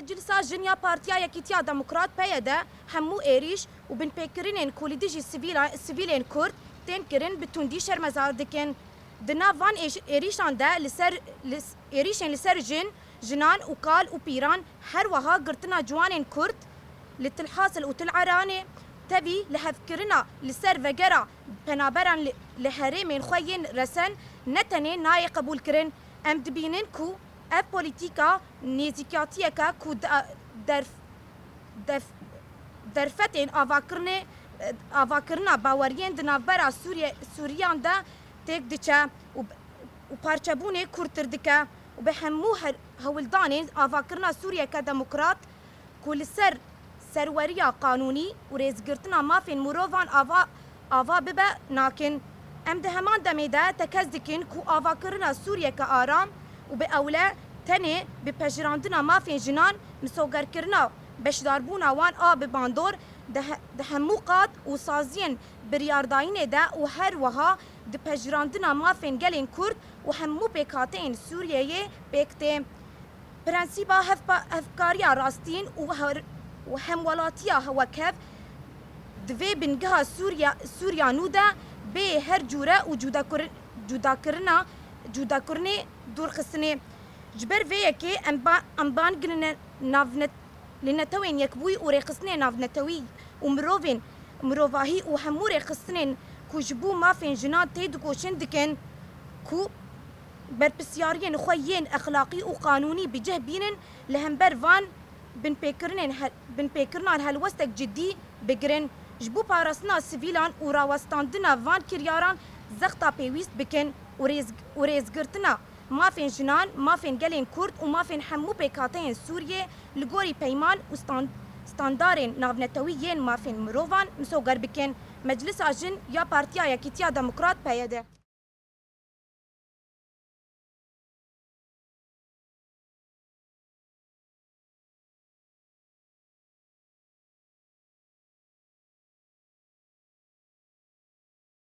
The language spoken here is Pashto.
مجلسا جنيا بارتيا يكيتيا ديمقراط بيدا همو إيريش وبن بيكرين كوليديجي سيفيلين كورد تين كرين بتوندي شرمزار دكن دنا فان إيريشان دا إيريشن لسر جنان وقال وبيران هر وها قرتنا جوانين كورد لتلحاصل وتلعراني تبي لهفكرنا لسر وقرا بنابران لهريمين خوين رسن نتني ناي قبول كرن ام دبينين كو اف بوليتيكا نيزيكاتيكا كو درفتين افاكرنا باوريين دنابرا سوريان دا تيك دچا وبارچبوني كورتر دكا وبهمو هولدانين افاكرنا سوريا كديمقراط كل سروريا قانوني وريزقرتنا ما فين مروفان آوا ببا ناكن ام دهمان دميدا تكزدكن كو آوا كرنا سوريا كآرام وبأولا تاني بپجراندنا ما فين جنان مسوگر كرنا بشداربونا وان باندور دهمو قاد وسازين بريارداين دا وهر وها دپجراندنا ما فين گلين كرد وهمو بكاتين سوريا بكتين برانسيبا هفكاريا راستين وهم ولاتيا هوا كيف دوی بنگها سوریا نودا به هر جوره و جدا کرنه دور خسنه جبر وی که انبان گرن نافنت لنتوين يكبوي وريقسنين نافنتوي ومروفين مروفاهي وهمو ريقسنين كو جبو ما فين جنات تيدكو شندكن كو بربسيارين خوين اخلاقي وقانوني بجه بينن لهمبر فان بن بيكرنان هالوستك جدي بگرن جبو پاراسنا سیویلان و راوستاندنا وان کریاران زختا پیویست بکن و ریزگرتنا مافین جنان مافین گلین کرد و مافین همو پیکاتین سوریه لگوری پیمان و ستاندارین ناونتویین مافین مروان مسوگر بکن مجلس آجن یا پارتیا یکیتیا ديمقراط پیده